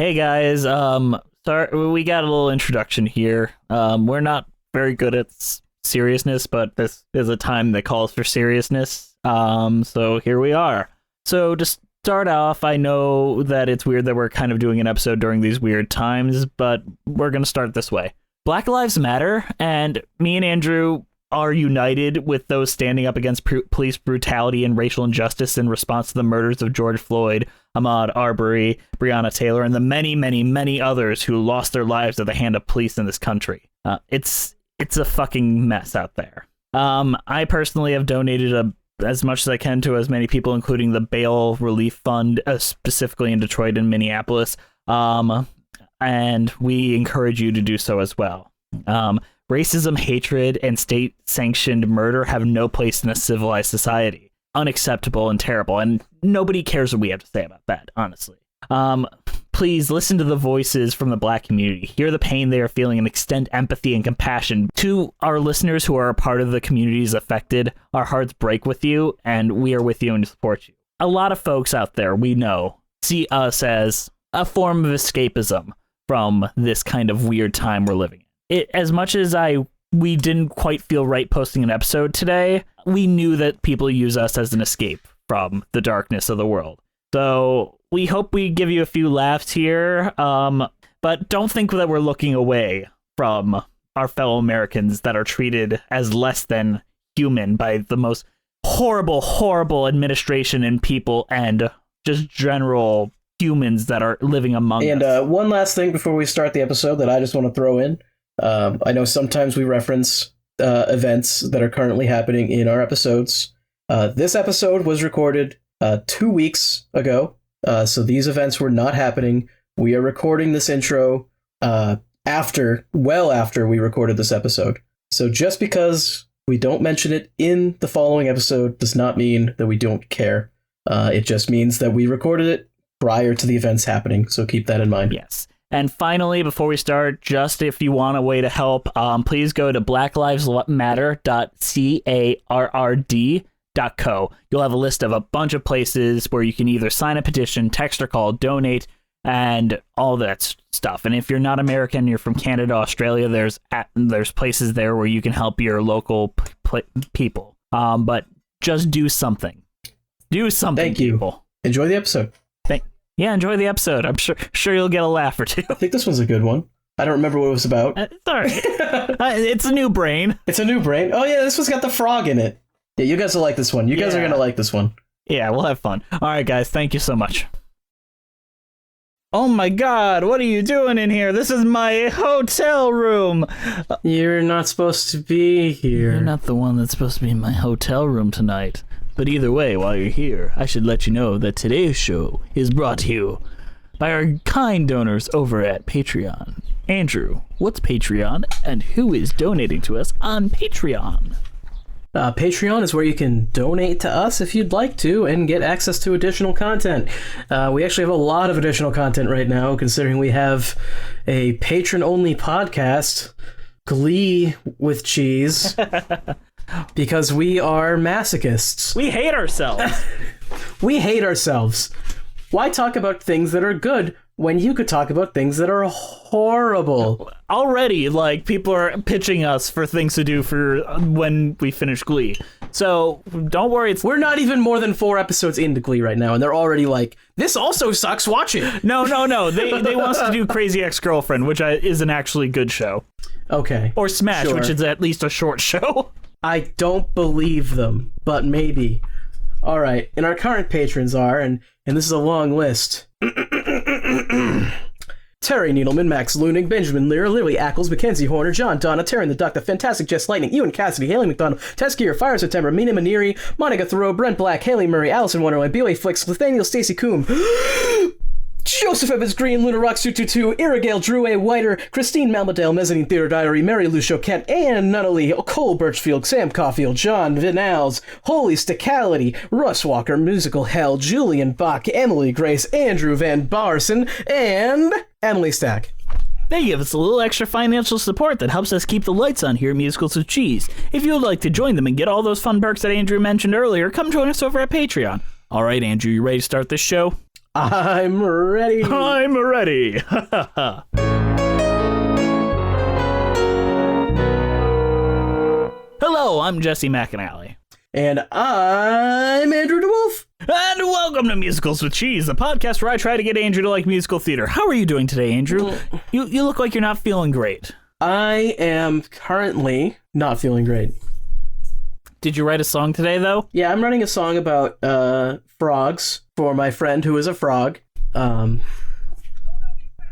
Hey guys, sorry, we got a little introduction here. We're not very good at seriousness, but this is a time that calls for seriousness. So here we are. So to start off, I know that it's weird that we're kind of doing an episode during these weird times, but we're going to start this way. Black Lives Matter, and me and Andrew are united with those standing up against police brutality and racial injustice in response to the murders of George Floyd, Ahmaud Arbery, Breonna Taylor, and the many, many, many others who lost their lives at the hand of police in this country. It's a fucking mess out there. I personally have donated as much as I can to as many people, including the Bail Relief Fund, specifically in Detroit and Minneapolis. And we encourage you to do so as well. Racism, hatred, and state-sanctioned murder have no place in a civilized society. Unacceptable and terrible, and nobody cares what we have to say about that, honestly. Please listen to the voices from the Black community. Hear the pain they are feeling and extend empathy and compassion to our listeners who are a part of the communities affected. Our hearts break with you, and we are with you and support you. A lot of folks out there, we know, see us as a form of escapism from this kind of weird time we're living in. As much as we didn't quite feel right posting an episode today, we knew that people use us as an escape from the darkness of the world. So we hope we give you a few laughs here, but don't think that we're looking away from our fellow Americans that are treated as less than human by the most horrible, horrible administration and people and just general humans that are living among us. And one last thing before we start the episode that I just want to throw in. I know sometimes we reference events that are currently happening in our episodes. This episode was recorded 2 weeks ago, so these events were not happening. We are recording this intro after we recorded this episode. So just because we don't mention it in the following episode does not mean that we don't care. It just means that we recorded it prior to the events happening, so keep that in mind. Yes. And finally, before we start, just if you want a way to help, please go to blacklivesmatter.carrd.co. You'll have a list of a bunch of places where you can either sign a petition, text or call, donate, and all that stuff. And if you're not American, you're from Canada, Australia, there's places there where you can help your local people. But just do something. Do something, Thank you. People. Enjoy the episode. Yeah, enjoy the episode. I'm sure you'll get a laugh or two. I think this one's a good one. I don't remember what it was about. It's all right. It's a new brain. It's a new brain. Oh, yeah, this one's got the frog in it. Yeah, you guys will like this one. You guys are going to like this one. Yeah, we'll have fun. All right, guys, thank you so much. Oh my God, what are you doing in here? This is my hotel room. You're not supposed to be here. You're not the one that's supposed to be in my hotel room tonight. But either way, while you're here, I should let you know that today's show is brought to you by our kind donors over at Patreon. Andrew, what's Patreon, and who is donating to us on Patreon? Patreon is where you can donate to us if you'd like to and get access to additional content. We actually have a lot of additional content right now, considering we have a patron-only podcast, Glee with Cheese. Because we are masochists. We hate ourselves. We hate ourselves. Why talk about things that are good when you could talk about things that are horrible? Already, people are pitching us for things to do for when we finish Glee. So don't worry. We're not even more than 4 episodes into Glee right now, and they're already like, this also sucks, watch it. No. They want us to do Crazy Ex-Girlfriend, which is an actually good show. Okay. Or Smash, sure. Which is at least a short show. I don't believe them, but maybe. All right, and our current patrons are, and this is a long list. Terry Needleman, Max Luning, Benjamin Lear, Lily Ackles, Mackenzie Horner, John Donna, Taryn the Duck, The Fantastic Jess Lightning, Ewan Cassidy, Haley McDonald, Tess Gear, Fire September, Mina Maniri, Monica Thoreau, Brent Black, Haley Murray, Allison Wonderland, BOA Flicks, Nathaniel Stacy Coombe, Joseph Evans Green, Luna Rocks 222, Irrigale, Drew A. Whiter, Christine Malmadale, Mezzanine Theater Diary, Mary Lucio Kent, Ann Nunnally, Cole Birchfield, Sam Caulfield, John Vinals, Holy Sticality, Russ Walker, Musical Hell, Julian Bach, Emily Grace, Andrew Van Barson, and Emily Stack. They give us a little extra financial support that helps us keep the lights on here at Musicals with Cheese. If you would like to join them and get all those fun perks that Andrew mentioned earlier, come join us over at Patreon. All right, Andrew, you ready to start this show? I'm ready. I'm ready. Hello, I'm Jesse McAnally. And I'm Andrew DeWolf. And welcome to Musicals with Cheese, the podcast where I try to get Andrew to like musical theater. How are you doing today, Andrew? You look like you're not feeling great. I am currently not feeling great. Did you write a song today, though? Yeah, I'm writing a song about frogs for my friend who is a frog. Oh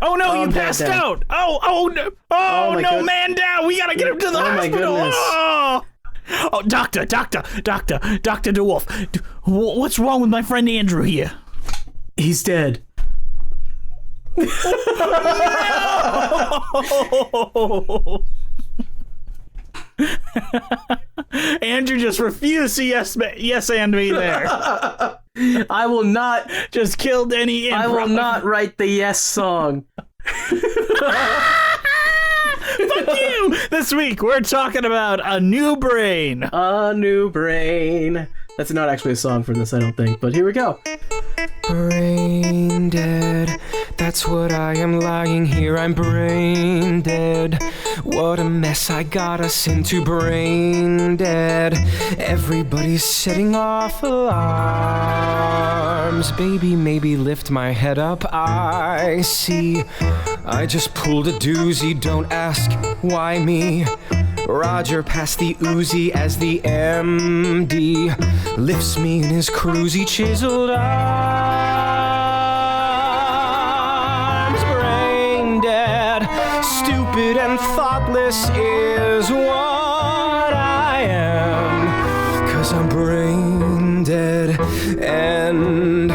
no, you passed out! Oh no, goodness. Man down! We gotta get him to the hospital! My goodness. Oh, Doctor DeWolf, what's wrong with my friend Andrew here? He's dead. Andrew just refused to yes and me there. I will not Just killed any improv. I will not write the yes song. Fuck you! This week we're talking about A New Brain. A New Brain. That's not actually a song for this, I don't think, but here we go. Brain dead, that's what I am lying here, I'm brain dead. What a mess I got us into, brain dead. Everybody's setting off alarms. Baby, maybe lift my head up, I see. I just pulled a doozy, don't ask why me. Roger passed the Uzi as the MD lifts me in his cruisy chiseled arms. Brain dead, stupid and thoughtless is what I am. 'Cause I'm brain dead and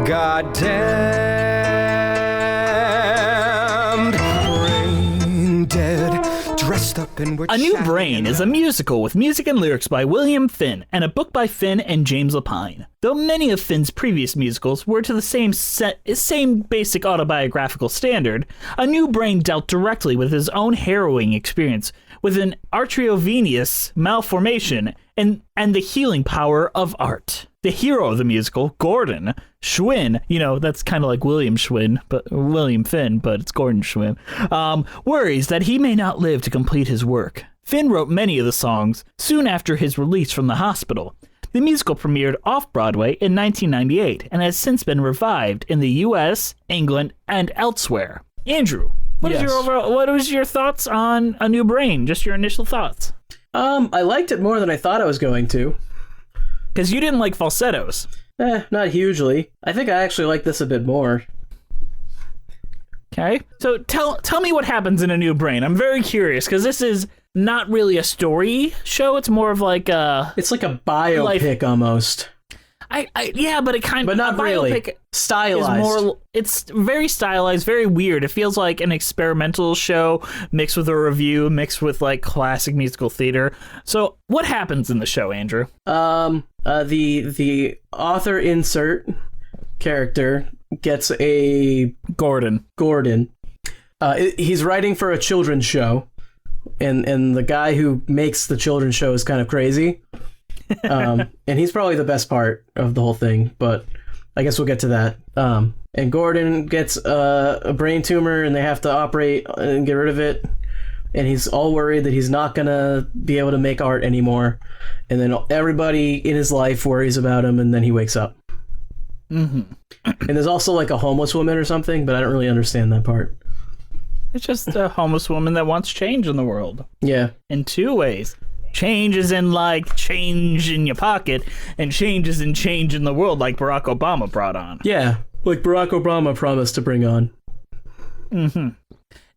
goddamned brain dead. Dressed up and we're A New Brain is a musical with music and lyrics by William Finn and a book by Finn and James Lapine. Though many of Finn's previous musicals were to the same basic autobiographical standard, A New Brain dealt directly with his own harrowing experience with an arteriovenous malformation and the healing power of art. The hero of the musical, Gordon Schwinn, that's kind of like William Finn, but it's Gordon Schwinn, worries that he may not live to complete his work. Finn wrote many of the songs soon after his release from the hospital. The musical premiered off-Broadway in 1998 and has since been revived in the U.S., England, and elsewhere. Andrew, what was your thoughts on A New Brain? Just your initial thoughts. I liked it more than I thought I was going to. Because you didn't like falsettos. Not hugely. I think I actually like this a bit more. Okay. So tell me what happens in A New Brain. I'm very curious, because this is not really a story show. It's more of like a... It's like a biopic almost. Yeah, but it kind of... But not really. Stylized. It's very stylized, very weird. It feels like an experimental show mixed with a review, mixed with like classic musical theater. So what happens in the show, Andrew? The author insert character gets a... Gordon. He's writing for a children's show, and the guy who makes the children's show is kind of crazy. And he's probably the best part of the whole thing, but I guess we'll get to that. And Gordon gets a brain tumor, and they have to operate and get rid of it. And he's all worried that he's not gonna be able to make art anymore. And then everybody in his life worries about him, and then he wakes up. Mm-hmm. And there's also like a homeless woman or something, but I don't really understand that part. It's just a homeless woman that wants change in the world. Yeah. In two ways. Change is in like change in your pocket, and change is in change in the world, like Barack Obama brought on. Yeah, like Barack Obama promised to bring on. Mm-hmm.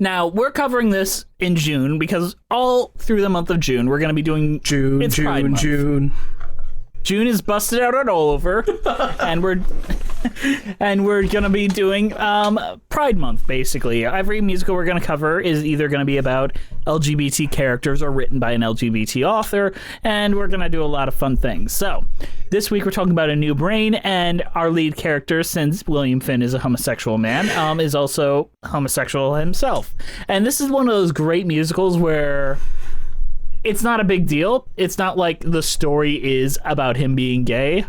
Now, we're covering this in June because all through the month of June, we're going to be doing June. June is busted out all over, and we're gonna be doing Pride Month. Basically, every musical we're gonna cover is either gonna be about LGBT characters or written by an LGBT author, and we're gonna do a lot of fun things. So, this week we're talking about A New Brain, and our lead character, since William Finn is a homosexual man, is also homosexual himself. And this is one of those great musicals where it's not a big deal. It's not like the story is about him being gay,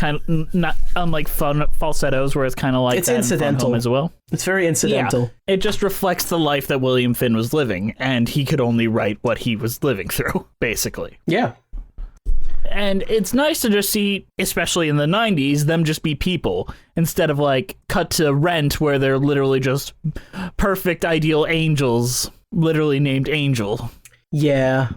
kind of not unlike fun falsettos, where it's kind of like it's that in incidental Fun Home as well. It's very incidental. Yeah, it just reflects the life that William Finn was living, and he could only write what he was living through, basically. Yeah. And it's nice to just see, especially in the 90s, them just be people instead of like cut to Rent, where they're literally just perfect, ideal angels, literally named Angel. Yeah.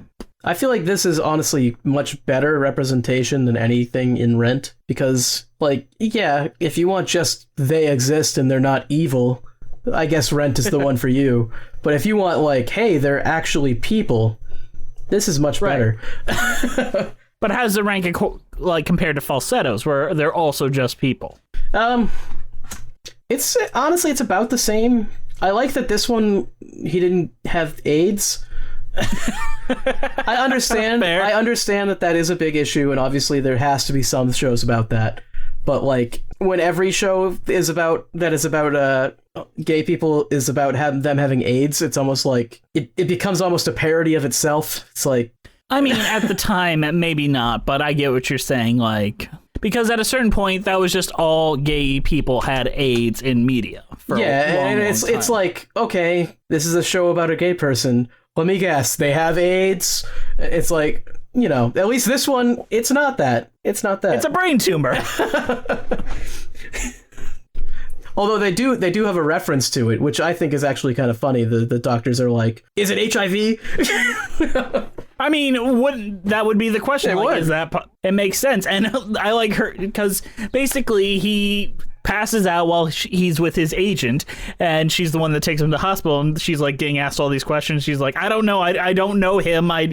I feel like this is honestly much better representation than anything in Rent, because, like, yeah, if you want just they exist and they're not evil, I guess Rent is the one for you. But if you want, like, hey, they're actually people, this is much better. But how does it rank like compared to falsettos, where they're also just people? It's honestly, it's about the same. I like that this one, he didn't have AIDS. I understand. Fair. I understand that is a big issue, and obviously there has to be some shows about that. But like, when every show is about gay people is about them having AIDS, it's almost like it becomes almost a parody of itself. It's like, I mean, at the time, maybe not, but I get what you're saying. Like, because at a certain point, that was just all gay people had AIDS in media. For a long, it's like, okay, this is a show about a gay person. Let me guess, they have AIDS. It's like, you know, at least this one, it's not that. It's not that. It's a brain tumor. Although they do have a reference to it, which I think is actually kind of funny. The doctors are like, "Is it HIV?" I mean, that would be the question? It like, would. Is that it makes sense? And I like her because basically he passes out while he's with his agent, and she's the one that takes him to the hospital, and she's like getting asked all these questions. She's like, "I don't know. I don't know him. I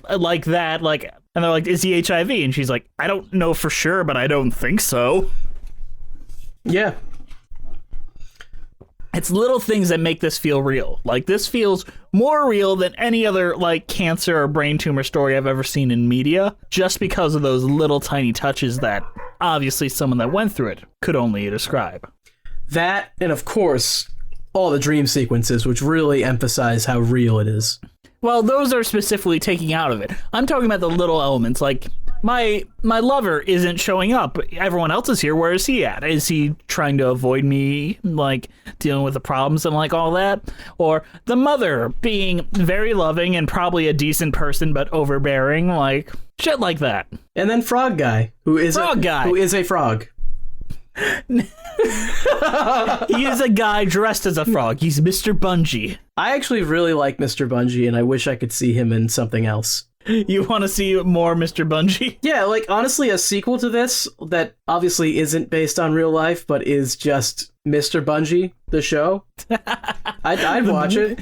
like that. Like," and they're like, "Is he HIV?" And she's like, "I don't know for sure, but I don't think so." Yeah. It's little things that make this feel real. Like, this feels more real than any other, like, cancer or brain tumor story I've ever seen in media, just because of those little tiny touches that, obviously, someone that went through it could only describe. That, and of course, all the dream sequences, which really emphasize how real it is. Well, those are specifically taking out of it. I'm talking about the little elements, like, my lover isn't showing up. Everyone else is here. Where is he at? Is he trying to avoid me, like, dealing with the problems and, like, all that? Or the mother being very loving and probably a decent person, but overbearing, like, shit like that. And then Frog Guy, who is a frog. He is a guy dressed as a frog. He's Mr. Bungie. I actually really like Mr. Bungie, and I wish I could see him in something else. You want to see more Mr. Bungie? Yeah, like, honestly, a sequel to this that obviously isn't based on real life, but is just Mr. Bungie, the show. I'd watch it.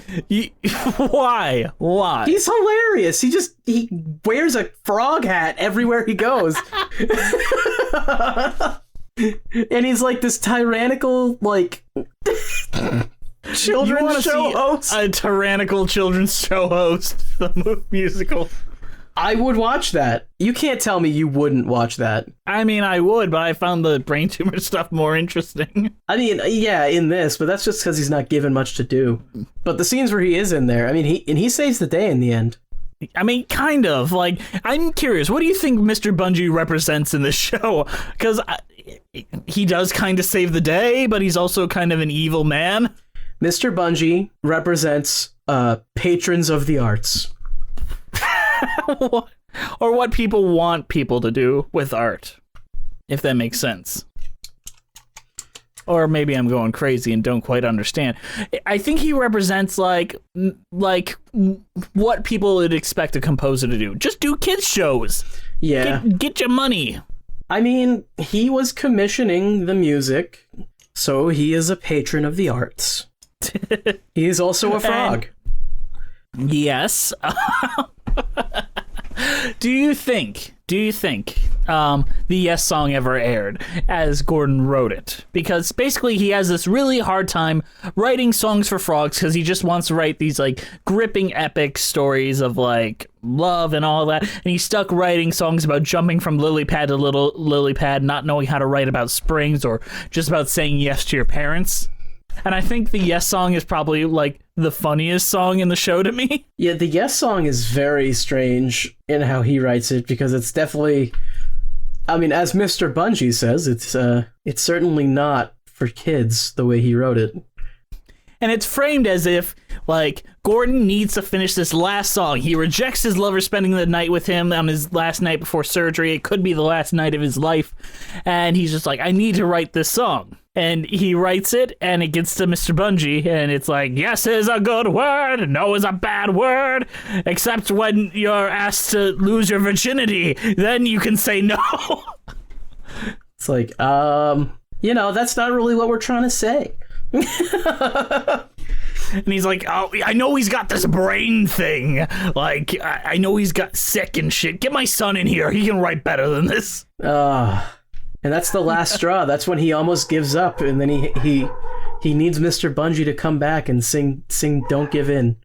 Why? He's hilarious. He wears a frog hat everywhere he goes. And he's like this tyrannical, like, children's show host. A tyrannical children's show host, the musical. I would watch that. You can't tell me you wouldn't watch that. I mean, I would, but I found the brain tumor stuff more interesting. I mean, yeah, in this, but that's just because he's not given much to do. But the scenes where he is in there, I mean, he saves the day in the end. I mean, kind of. Like, I'm curious, what do you think Mr. Bungie represents in this show? Because he does kind of save the day, but he's also kind of an evil man. Mr. Bungie represents patrons of the arts. Or what people want people to do with art, if that makes sense. Or maybe I'm going crazy and don't quite understand. I think he represents like what people would expect a composer to do. Just do kids shows. Yeah. Get your money. I mean, he was commissioning the music, so he is a patron of the arts. He is also a frog. Yes. Do you think the Yes song ever aired as Gordon wrote it? Because basically he has this really hard time writing songs for frogs because he just wants to write these like gripping epic stories of like love and all that, and he's stuck writing songs about jumping from lily pad to little lily pad, not knowing how to write about springs or just about saying yes to your parents. And I think the Yes song is probably like the funniest song in the show to me. Yeah, the Yes song is very strange in how he writes it, because it's definitely I mean, as Mr. Bungie says, it's certainly not for kids the way he wrote it. And it's framed as if, like, Gordon needs to finish this last song. He rejects his lover spending the night with him on his last night before surgery. It could be the last night of his life. And he's just like, I need to write this song. And he writes it, and it gets to Mr. Bungie, and it's like, yes is a good word, no is a bad word, except when you're asked to lose your virginity, then you can say no. It's like, that's not really what we're trying to say. And he's like, oh, I know he's got this brain thing. Like, I know he's got sick and shit. Get my son in here. He can write better than this. And that's the last straw. That's when he almost gives up, and then he needs Mr. Bungie to come back and sing Don't Give In.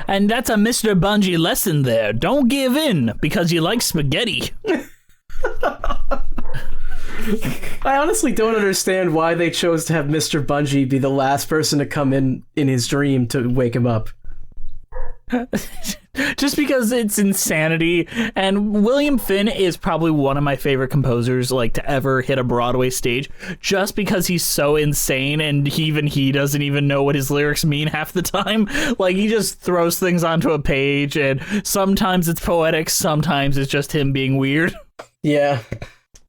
And that's a Mr. Bungie lesson there. Don't give in because you like spaghetti. I honestly don't understand why they chose to have Mr. Bungie be the last person to come in his dream to wake him up. Just because it's insanity. And William Finn is probably one of my favorite composers, like, to ever hit a Broadway stage, just because he's so insane, and he doesn't even know what his lyrics mean half the time. Like, he just throws things onto a page, and sometimes it's poetic, sometimes it's just him being weird. Yeah.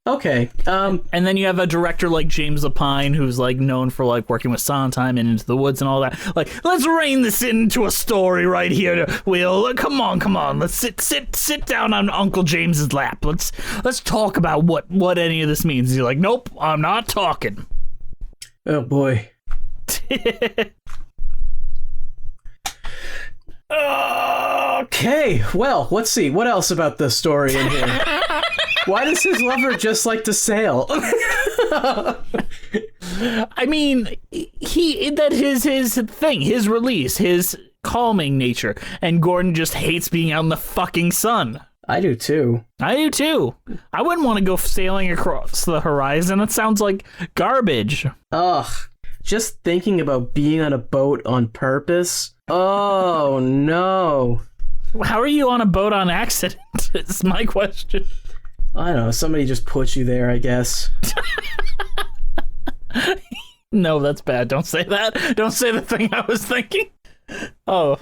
Okay. And then you have a director like James Lapine, who's like known for like working with Sondheim and Into the Woods and all that. Like, let's rein this into a story right here. Will, come on. Let's sit down on Uncle James's lap. Let's talk about what any of this means. He's like, nope, I'm not talking. Oh boy. Okay. Well, let's see. What else about the story in here? Why does his lover just like to sail? I mean, that is his thing, his release, his calming nature. And Gordon just hates being out in the fucking sun. I do too. I wouldn't want to go sailing across the horizon. It sounds like garbage. Ugh. Just thinking about being on a boat on purpose. Oh, no. How are you on a boat on accident? Is my question. I don't know. Somebody just put you there, I guess. No, that's bad. Don't say that. Don't say the thing I was thinking. Oh.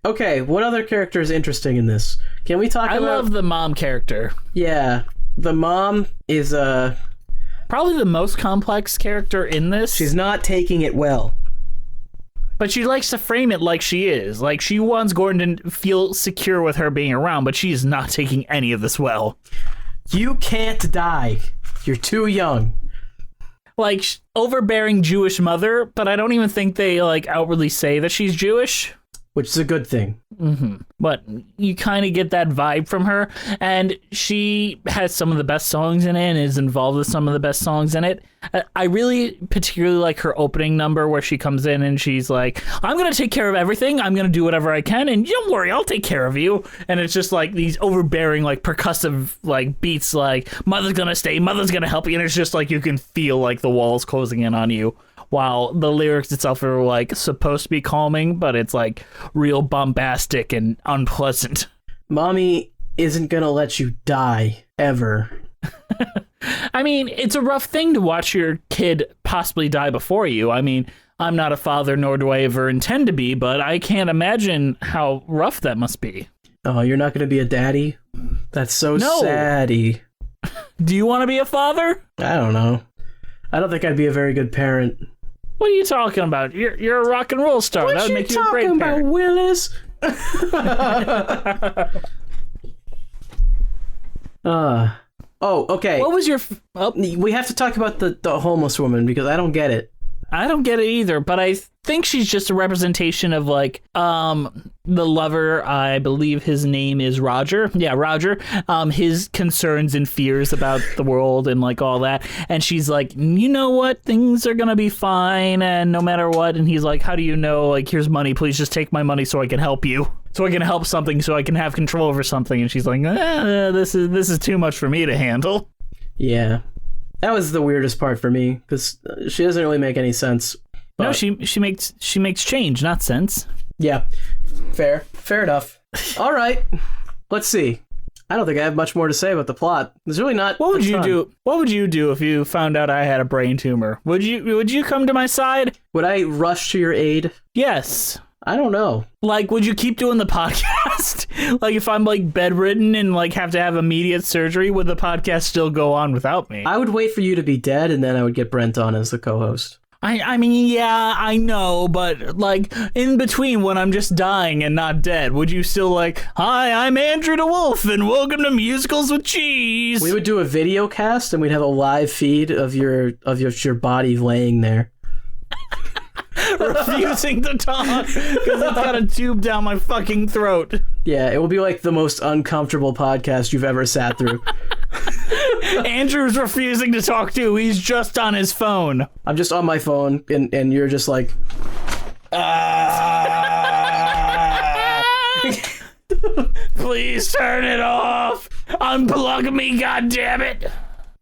Okay. What other character is interesting in this? Can we talk about... I love the mom character. Yeah. The mom is, probably the most complex character in this. She's not taking it well. But she likes to frame it like she is. Like, she wants Gordon to feel secure with her being around, but she's not taking any of this well. You can't die. You're too young. Like, overbearing Jewish mother, but I don't even think they, like, outwardly say that she's Jewish. Which is a good thing. Mm-hmm. But you kind of get that vibe from her, and she has some of the best songs in it and is involved with some of the best songs in it. I really particularly like her opening number where she comes in and she's like, I'm going to take care of everything. I'm going to do whatever I can, and don't worry, I'll take care of you. And it's just like these overbearing, like, percussive, like, beats, like, mother's going to stay, mother's going to help you, and it's just like you can feel like the walls closing in on you. While the lyrics itself are, like, supposed to be calming, but it's, like, real bombastic and unpleasant. Mommy isn't gonna let you die, ever. I mean, it's a rough thing to watch your kid possibly die before you. I mean, I'm not a father, nor do I ever intend to be, but I can't imagine how rough that must be. Oh, you're not gonna be a daddy? That's so saddy. Do you want to be a father? I don't know. I don't think I'd be a very good parent. What are you talking about? You're a rock and roll star. What That would you make you a great talking parent. about, Willis? Okay. What was your... We have to talk about the homeless woman because I don't get it. I don't get it either, but I think she's just a representation of, like, the lover. I believe his name is Roger. Yeah, Roger. His concerns and fears about the world and, like, all that. And she's like, you know what? Things are going to be fine, and no matter what. And he's like, how do you know? Like, here's money. Please just take my money so I can help you. So I can help something, so I can have control over something. And she's like, this is too much for me to handle. Yeah. That was the weirdest part for me, because she doesn't really make any sense. But... No, she makes change, not sense. Yeah, fair enough. All right, let's see. I don't think I have much more to say about the plot. There's really not. What would you do? What would you do if you found out I had a brain tumor? Would you come to my side? Would I rush to your aid? Yes. I don't know. Like, would you keep doing the podcast? Like, if I'm, like, bedridden and, like, have to have immediate surgery, would the podcast still go on without me? I would wait for you to be dead, and then I would get Brent on as the co-host. I mean, yeah, I know, but, like, in between when I'm just dying and not dead, would you still, like, hi, I'm Andrew DeWolf, and welcome to Musicals with Cheese? We would do a video cast, and we'd have a live feed of your body laying there. Refusing to talk because it's got a tube down my fucking throat. Yeah, it will be like the most uncomfortable podcast you've ever sat through. Andrew's refusing to talk too. He's just on his phone. I'm just on my phone, and you're just like... Please turn it off. Unplug me, goddammit.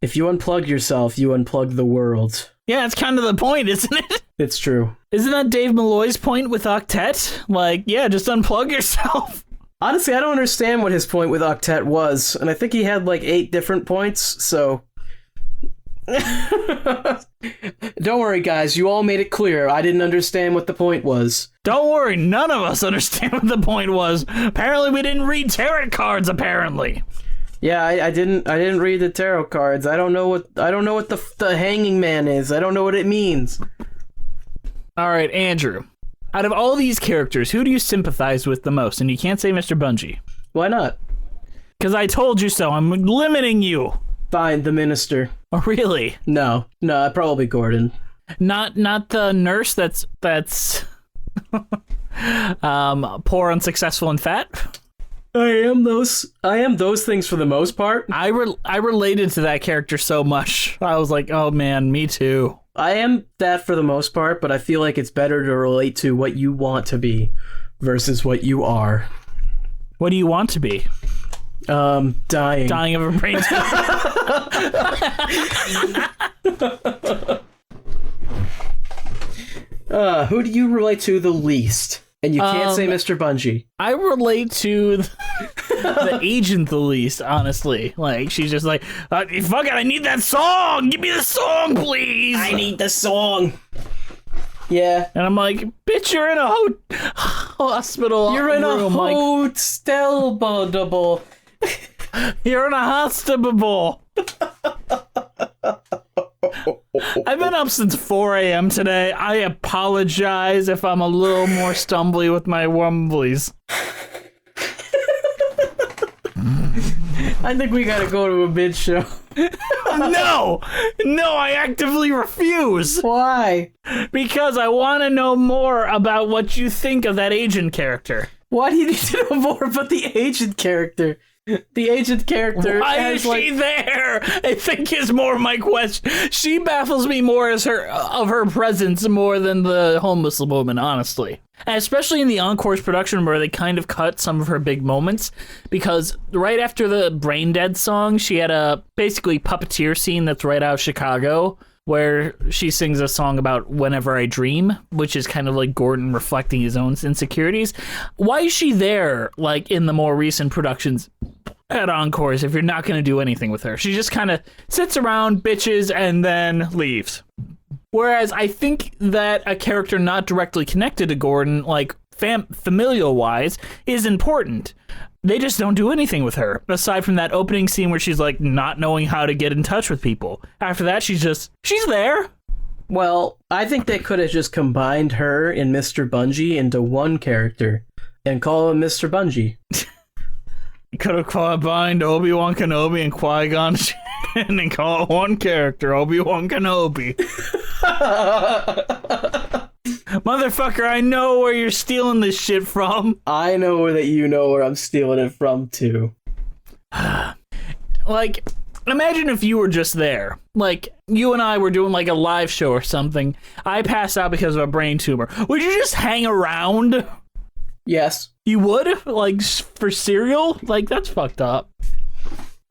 If you unplug yourself, you unplug the world. Yeah, that's kind of the point, isn't it? It's true. Isn't that Dave Malloy's point with Octet? Like, yeah, just unplug yourself. Honestly, I don't understand what his point with Octet was, and I think he had like 8 different points, so... Don't worry, guys, you all made it clear. I didn't understand what the point was. Don't worry, none of us understand what the point was. Apparently we didn't read tarot cards, apparently. Yeah, I didn't read the tarot cards. I don't know what the hanging man is. I don't know what it means. All right, Andrew. Out of all these characters, who do you sympathize with the most? And you can't say Mr. Bungie. Why not? Because I told you so. I'm limiting you. Fine, the minister. Oh, really? No, probably Gordon. Not the nurse that's poor, unsuccessful, and fat? I am those things for the most part. I related to that character so much. I was like, oh man, me too. I am that for the most part, but I feel like it's better to relate to what you want to be versus what you are. What do you want to be? Dying. Dying of a brain tumor. Who do you relate to the least? And you can't say Mr. Bungie. I relate to the agent the least, honestly. Like, she's just like, fuck it, I need that song! Give me the song, please! I need the song! Yeah. And I'm like, bitch, you're in a hospital You're in room, a hotel, bodable. You're in a hospital. I've been up since 4 a.m. today. I apologize if I'm a little more stumbly with my wumblies. I think we gotta go to a mid show. No, I actively refuse. Why? Because I want to know more about what you think of that agent character. Why do you need to know more about the agent character? The agent character. Why is she there? I think is more my question. She baffles me more as her presence more than the homeless woman, honestly. And especially in the Encore's production where they kind of cut some of her big moments, because right after the Brain Dead song, she had a basically puppeteer scene that's right out of Chicago, where she sings a song about Whenever I Dream, which is kind of like Gordon reflecting his own insecurities. Why is she there, like, in the more recent productions at Encores if you're not going to do anything with her? She just kind of sits around, bitches, and then leaves. Whereas I think that a character not directly connected to Gordon, like familial-wise, is important. They just don't do anything with her, aside from that opening scene where she's, like, not knowing how to get in touch with people. After that, she's there. Well, I think they could have just combined her and Mr. Bungie into one character and call him Mr. Bungie. You could have combined Obi-Wan Kenobi and Qui-Gon Jinn and call it one character, Obi-Wan Kenobi. Motherfucker, I know where you're stealing this shit from. I know that you know where I'm stealing it from, too. Like, imagine if you were just there. Like, you and I were doing, like, a live show or something. I passed out because of a brain tumor. Would you just hang around? Yes. You would? Like, for cereal? Like, that's fucked up.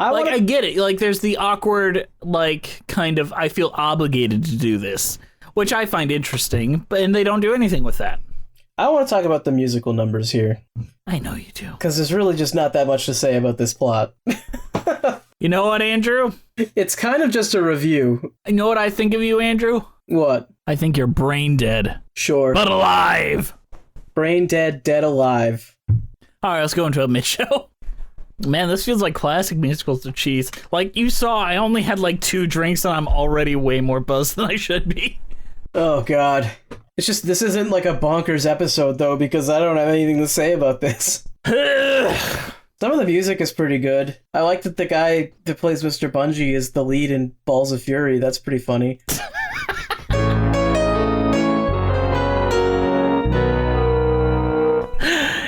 I get it. Like, there's the awkward, like, kind of, I feel obligated to do this, which I find interesting, and they don't do anything with that. I want to talk about the musical numbers here. I know you do. Because there's really just not that much to say about this plot. You know what, Andrew? It's kind of just a review. You know what I think of you, Andrew? What? I think you're brain dead. Sure. But alive! Brain dead, dead alive. Alright, let's go into a mid-show. Man, this feels like classic musicals of cheese. Like you saw, I only had like 2 drinks and I'm already way more buzzed than I should be. Oh, God. It's just, this isn't like a bonkers episode, though, because I don't have anything to say about this. Some of the music is pretty good. I like that the guy that plays Mr. Bungie is the lead in Balls of Fury. That's pretty funny.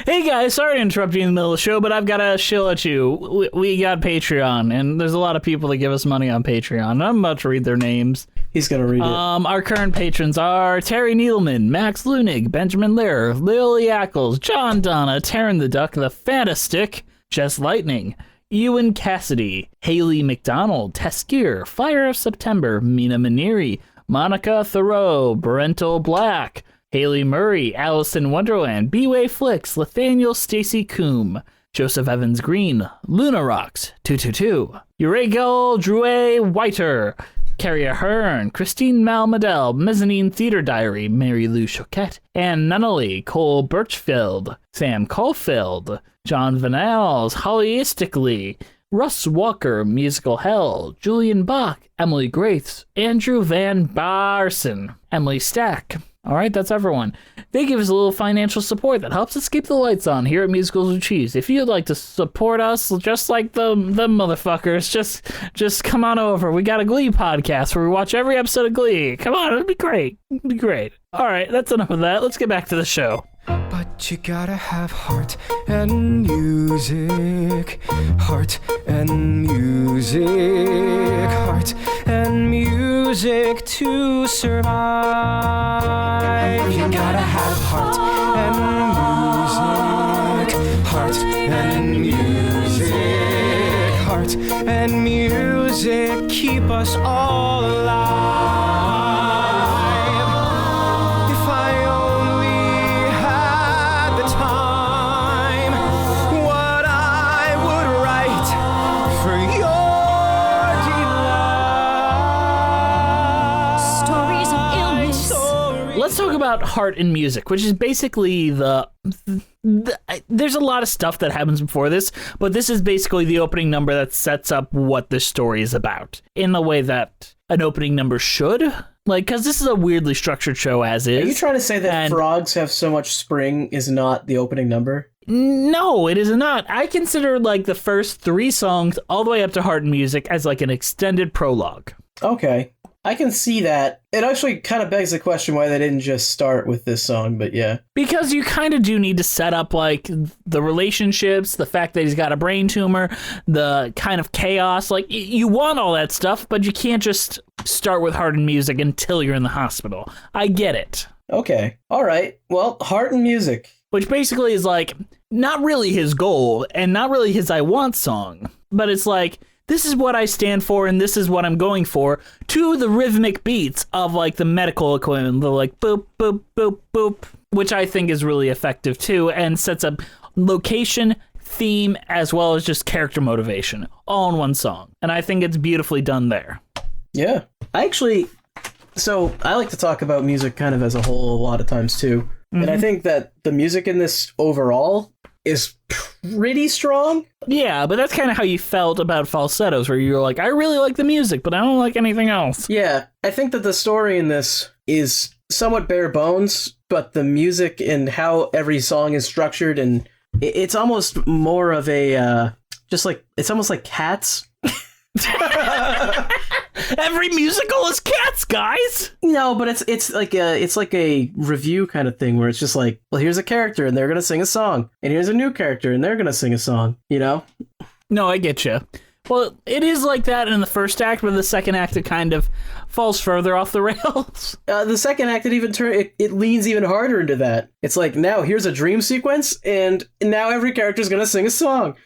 Hey guys, sorry to interrupt you in the middle of the show, but I've got to shill at you. We got Patreon, and there's a lot of people that give us money on Patreon, and I'm about to read their names. He's gonna read it. Our current patrons are Terry Needleman, Max Lunig, Benjamin Lear, Lily Ackles, John Donna, Taryn the Duck, The Fantastic, Jess Lightning, Ewan Cassidy, Haley McDonald, Teskier, Fire of September, Mina Maniri, Monica Thoreau, Brental Black, Haley Murray, Allison Wonderland, B-Way Flicks, Nathaniel Stacy Coombe, Joseph Evans Green, Luna Rocks, 222, Uragel Drouet Whiter, Carrie Ahern, Christine Malmadel, Mezzanine Theater Diary, Mary Lou Choquette, Ann Nunnally, Cole Birchfield, Sam Caulfield, John Vanels, Hollyistically, Russ Walker, Musical Hell, Julian Bach, Emily Grace, Andrew Van Barson, Emily Stack. All right, that's everyone. They give us a little financial support that helps us keep the lights on here at Musicals with Cheese. If you'd like to support us, just like the motherfuckers, just come on over. We got a Glee podcast where we watch every episode of Glee. Come on, it'd be great. It'd be great. All right, that's enough of that. Let's get back to the show. But you gotta have heart and music, heart and music, heart and music to survive. You gotta have heart and music, heart and music, heart and music keep us all alive. Let's talk about heart and music, which is basically there's a lot of stuff that happens before this, but this is basically the opening number that sets up what this story is about in the way that an opening number should. Like, because this is a weirdly structured show as is. Are you trying to say that Frogs Have So Much Spring is not the opening number? No, it is not. I consider like the first 3 songs all the way up to Heart and Music as like an extended prologue. Okay. I can see that. It actually kind of begs the question why they didn't just start with this song, but yeah. Because you kind of do need to set up, like, the relationships, the fact that he's got a brain tumor, the kind of chaos. Like, you want all that stuff, but you can't just start with Heart and Music until you're in the hospital. I get it. Okay. All right. Well, Heart and Music. Which basically is, like, not really his goal, and not really his I Want song, but it's like, this is what I stand for and this is what I'm going for, to the rhythmic beats of like the medical equipment, the like boop, boop, boop, boop, which I think is really effective too and sets up location, theme, as well as just character motivation all in one song. And I think it's beautifully done there. Yeah. I like to talk about music kind of as a whole a lot of times too. Mm-hmm. And I think that the music in this overall is pretty strong. Yeah, but that's kind of how you felt about Falsettos, where you're like, I really like the music, but I don't like anything else. Yeah, I think that the story in this is somewhat bare bones, but the music and how every song is structured, and it's almost more of a, it's almost like Cats. Every musical is Cats, guys. No, but it's like a review kind of thing where it's just like, well, here's a character and they're gonna sing a song, and here's a new character and they're gonna sing a song. You know? No, I get you. Well, it is like that in the first act, but the second act it kind of falls further off the rails. The second act it leans even harder into that. It's like, now here's a dream sequence, and now every character's gonna sing a song.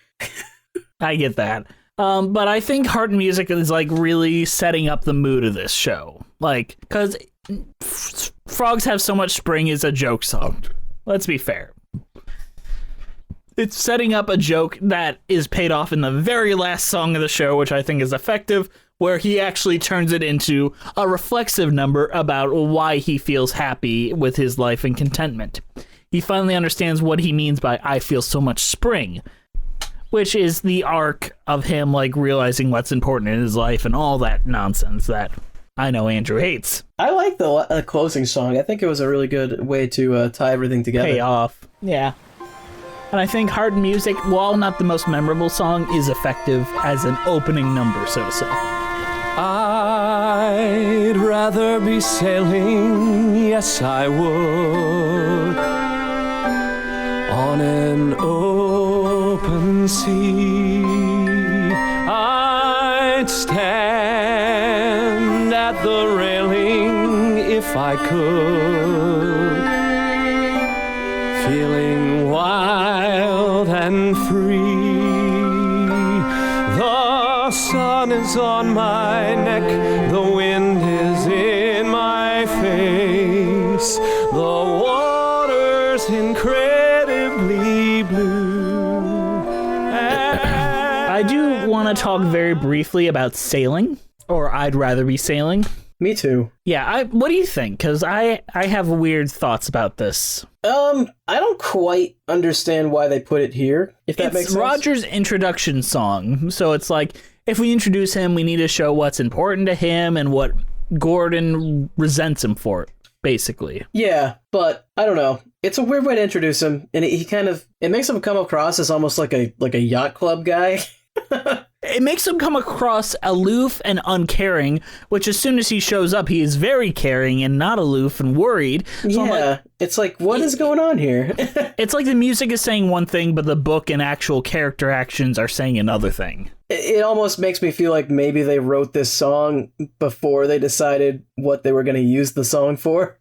I get that. But I think Heart and Music is like really setting up the mood of this show. Like, because Frogs Have So Much Spring is a joke song. let's be fair. It's setting up a joke that is paid off in the very last song of the show, which I think is effective, where he actually turns it into a reflexive number about why he feels happy with his life and contentment. He finally understands what he means by "I feel so much spring," which is the arc of him like realizing what's important in his life and all that nonsense that I know Andrew hates. I like the closing song. I think it was a really good way to tie everything together. Pay off. Yeah. And I think Hard Music, while not the most memorable song, is effective as an opening number, so to say. I'd rather be sailing, yes I would, on an open sea. I'd stand at the railing if I could, feeling wild and free. The sun is on my neck, the wind is in my face, the water's incredibly blue. I do want to talk very briefly about sailing, or I'd rather be sailing. Me too. Yeah, what do you think? Because I have weird thoughts about this. I don't quite understand why they put it here, if that makes sense. It's Roger's introduction song, so it's like, if we introduce him, we need to show what's important to him and what Gordon resents him for, basically. Yeah, but I don't know. It's a weird way to introduce him, and it makes him come across as almost like a yacht club guy. It makes him come across aloof and uncaring, which as soon as he shows up, he is very caring and not aloof and worried. So yeah, it's like, what is going on here? It's like the music is saying one thing, but the book and actual character actions are saying another thing. It almost makes me feel like maybe they wrote this song before they decided what they were going to use the song for.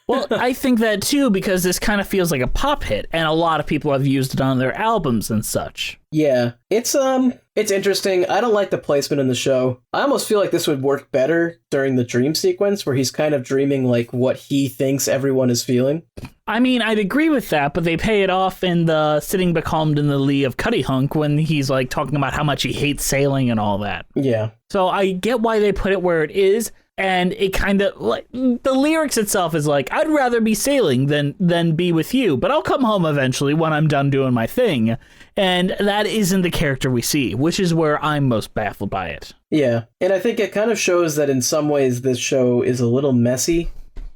Well, I think that too, because this kind of feels like a pop hit, and a lot of people have used it on their albums and such. Yeah, it's interesting. I don't like the placement in the show. I almost feel like this would work better during the dream sequence, where he's kind of dreaming like what he thinks everyone is feeling. I mean, I'd agree with that, but they pay it off in the sitting becalmed in the lee of Cuttyhunk when he's like talking about how much he hates sailing and all that. Yeah. So I get why they put it where it is. And it kind of, like, the lyrics itself is like, I'd rather be sailing than be with you, but I'll come home eventually when I'm done doing my thing. And that isn't the character we see, which is where I'm most baffled by it. Yeah, and I think it kind of shows that in some ways this show is a little messy,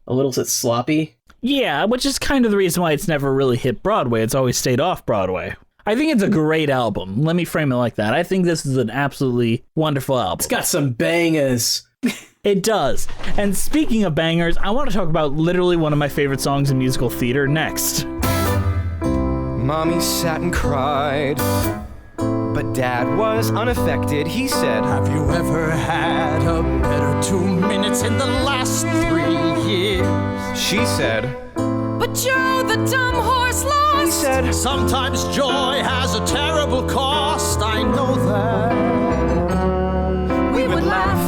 a little bit sloppy. Yeah, which is kind of the reason why it's never really hit Broadway. It's always stayed off Broadway. I think it's a great album. Let me frame it like that. I think this is an absolutely wonderful album. It's got some bangers. It does. And speaking of bangers, I want to talk about literally one of my favorite songs in musical theater next. Mommy sat and cried, but Dad was unaffected. He said, Have you ever had a better 2 minutes in the last 3 years? She said, But Joe, the dumb horse lost. He said, Sometimes joy has a terrible cost, I know that. We would laugh.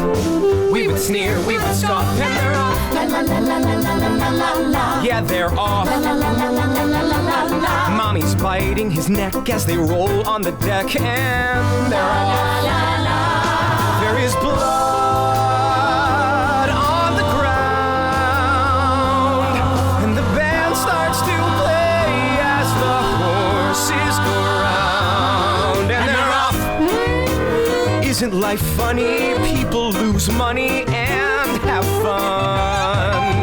we would sneer, we would scoff, and they're off. La la la la la la la la la. Yeah, they're off. La la la la la la la la la. Mommy's biting his neck as they roll on the deck, and they're off. There is blood on the ground, and the band starts to play as the horses go round, and they're off. Isn't life funny? People lose money and have fun.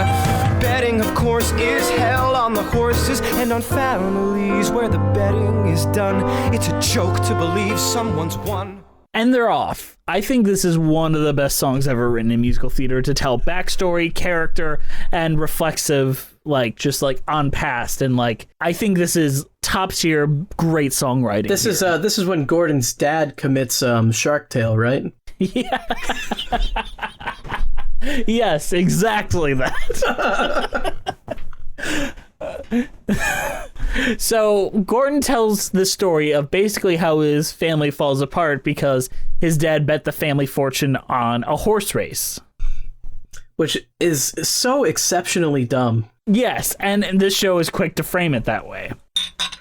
Betting, of course, is hell on the horses and on families where the betting is done. It's a joke to believe someone's won. And they're off. I think this is one of the best songs ever written in musical theater to tell backstory, character, and reflexive, like, just like on past. And like, I think this is top tier, great songwriting. This is when Gordon's dad commits Shark Tale, right? Yeah. Yes, exactly that. So Gordon tells the story of basically how his family falls apart because his dad bet the family fortune on a horse race. Which is so exceptionally dumb. Yes, and this show is quick to frame it that way.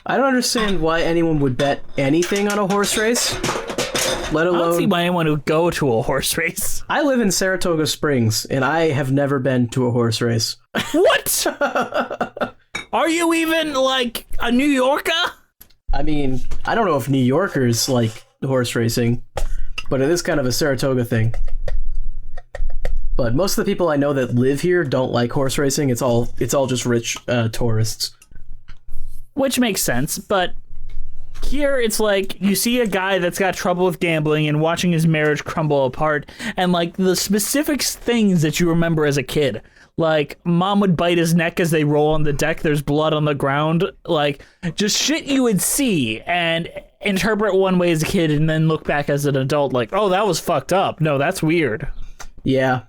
I don't understand why anyone would bet anything on a horse race, let I don't alone... see why anyone would go to a horse race. I live in Saratoga Springs, and I have never been to a horse race. What? Are you even, like, a New Yorker? I mean, I don't know if New Yorkers like horse racing, but it is kind of a Saratoga thing. But most of the people I know that live here don't like horse racing. It's all just rich tourists. Which makes sense, but here it's like you see a guy that's got trouble with gambling and watching his marriage crumble apart, and like the specific things that you remember as a kid. Like, mom would bite his neck as they roll on the deck, there's blood on the ground. Like, just shit you would see and interpret one way as a kid and then look back as an adult like, oh, that was fucked up. No, that's weird. Yeah.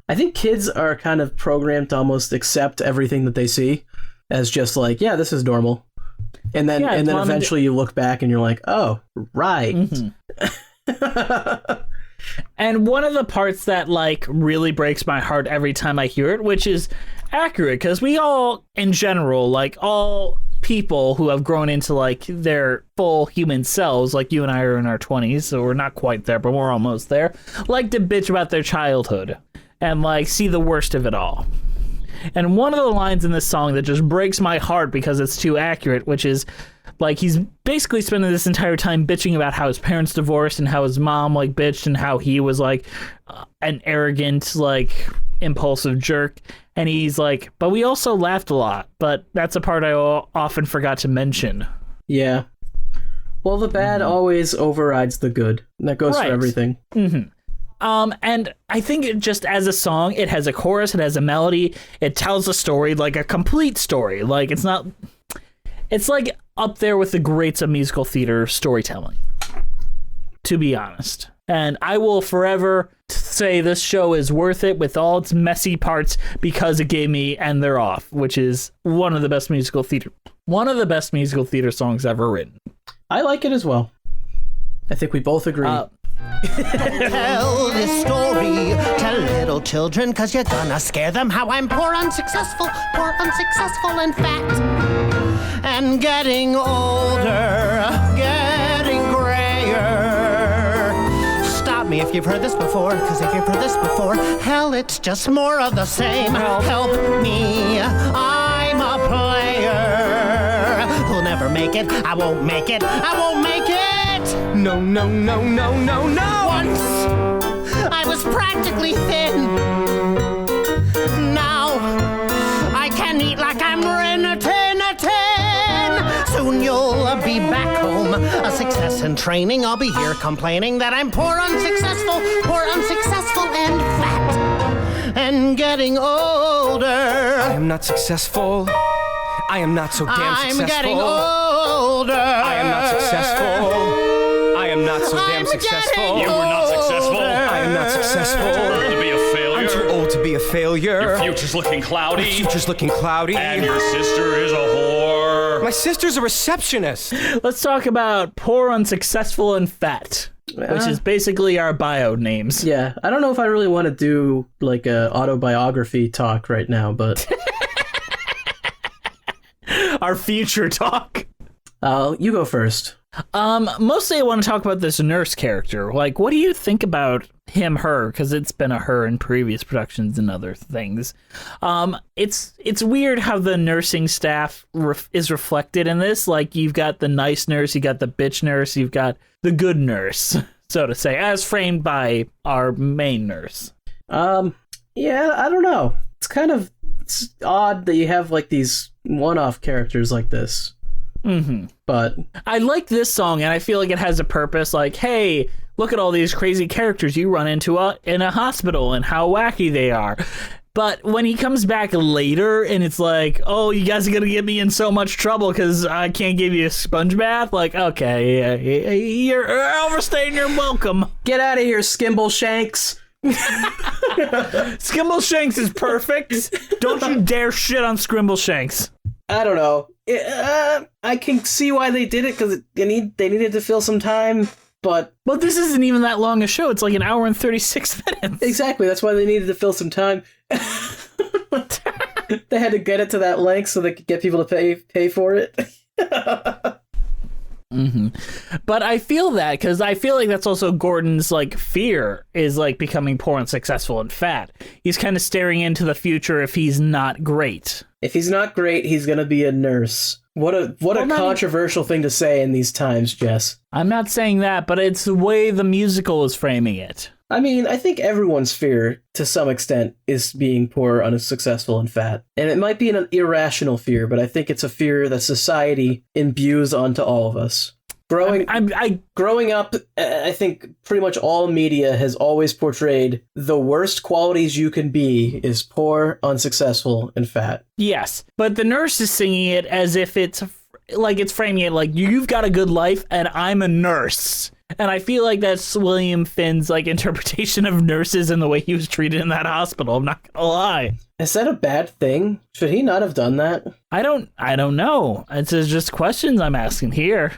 I think kids are kind of programmed to almost accept everything that they see as just like, yeah, this is normal. And then eventually you look back and you're like, oh, right. Mm-hmm. And one of the parts that like really breaks my heart every time I hear it, which is accurate, because we all, in general, like all people who have grown into like their full human selves, like you and I are in our 20s, so we're not quite there, but we're almost there, like to bitch about their childhood and like see the worst of it all. And one of the lines in this song that just breaks my heart because it's too accurate, which is like he's basically spending this entire time bitching about how his parents divorced and how his mom like bitched and how he was like an arrogant, like impulsive jerk. And he's like, but we also laughed a lot. But that's a part I often forgot to mention. Yeah. Well, the bad always overrides the good. And that goes for everything. Mm-hmm. And I think it just as a song, it has a chorus, it has a melody, it tells a story, like a complete story. Like it's like up there with the greats of musical theater storytelling, to be honest. And I will forever say this show is worth it with all its messy parts because it gave me And They're Off, which is one of the best musical theater songs ever written. I like it as well. I think we both agree. Tell this story to little children, 'cause you're gonna scare them how I'm poor, unsuccessful, and fat. And getting older, getting grayer. Stop me if you've heard this before, 'cause if you've heard this before, hell, it's just more of the same. Help me, I'm a player who'll never make it. I won't make it. No, no, no, no, no, no! Once I was practically thin. Now I can eat like I'm a 10. Soon you'll be back home, a success in training. I'll be here complaining that I'm poor, unsuccessful, and fat. And getting older. I am not successful. I am not so damn successful. I'm getting older. I am not successful. I am not so damn successful. You were not successful. I am not successful. Too old to be a failure. I'm too old to be a failure. Your future's looking cloudy. My future's looking cloudy. And your sister is a whore. My sister's a receptionist. Let's talk about Poor, Unsuccessful, and Fat, which is basically our bio names. Yeah, I don't know if I really want to do like a autobiography talk right now, but our future talk. You go first. Mostly I want to talk about this nurse character. Like, what do you think about him, her? Because it's been a her in previous productions and other things. It's weird how the nursing staff is reflected in this. Like, you've got the nice nurse, you got the bitch nurse, you've got the good nurse, so to say, as framed by our main nurse. Yeah, I don't know. It's odd that you have like these one-off characters like this. Mm-hmm. But I like this song, and I feel like it has a purpose. Like, hey, look at all these crazy characters you run into in a hospital and how wacky they are. But when he comes back later and it's like, oh, you guys are going to get me in so much trouble because I can't give you a sponge bath. Like, okay, yeah, you're overstaying your welcome. Get out of here, Skimble Shanks. Skimble Shanks is perfect. Don't you dare shit on Skimble Shanks. I don't know. I can see why they did it because they needed to fill some time. But this isn't even that long a show. It's like an hour and 36 minutes. Exactly. That's why they needed to fill some time. They had to get it to that length so they could get people to pay for it. But I feel that because I feel like that's also Gordon's like fear is like becoming poor and successful and fat. He's kind of staring into the future if he's not great. If he's not great, he's gonna be a nurse. What a controversial thing to say in these times, Jess. I'm not saying that, but it's the way the musical is framing it. I mean, I think everyone's fear, to some extent, is being poor, unsuccessful, and fat. And it might be an irrational fear, but I think it's a fear that society imbues onto all of us. Growing up, I think pretty much all media has always portrayed the worst qualities you can be is poor, unsuccessful, and fat. Yes, but the nurse is singing it as if it's framing it like you've got a good life and I'm a nurse. And I feel like that's William Finn's like interpretation of nurses and the way he was treated in that hospital. I'm not gonna lie. Is that a bad thing? Should he not have done that? I don't know. It's just questions I'm asking here.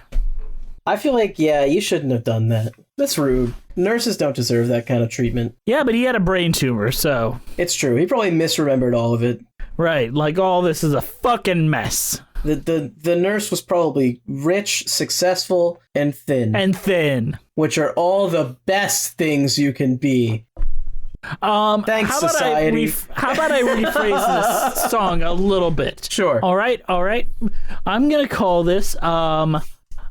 I feel like, yeah, you shouldn't have done that. That's rude. Nurses don't deserve that kind of treatment. Yeah, but he had a brain tumor, so. It's true. He probably misremembered all of it. Right, like all this is a fucking mess. The nurse was probably rich, successful, and thin. Which are all the best things you can be. Thanks, society. How about I rephrase this song a little bit? Sure. All right. I'm gonna call this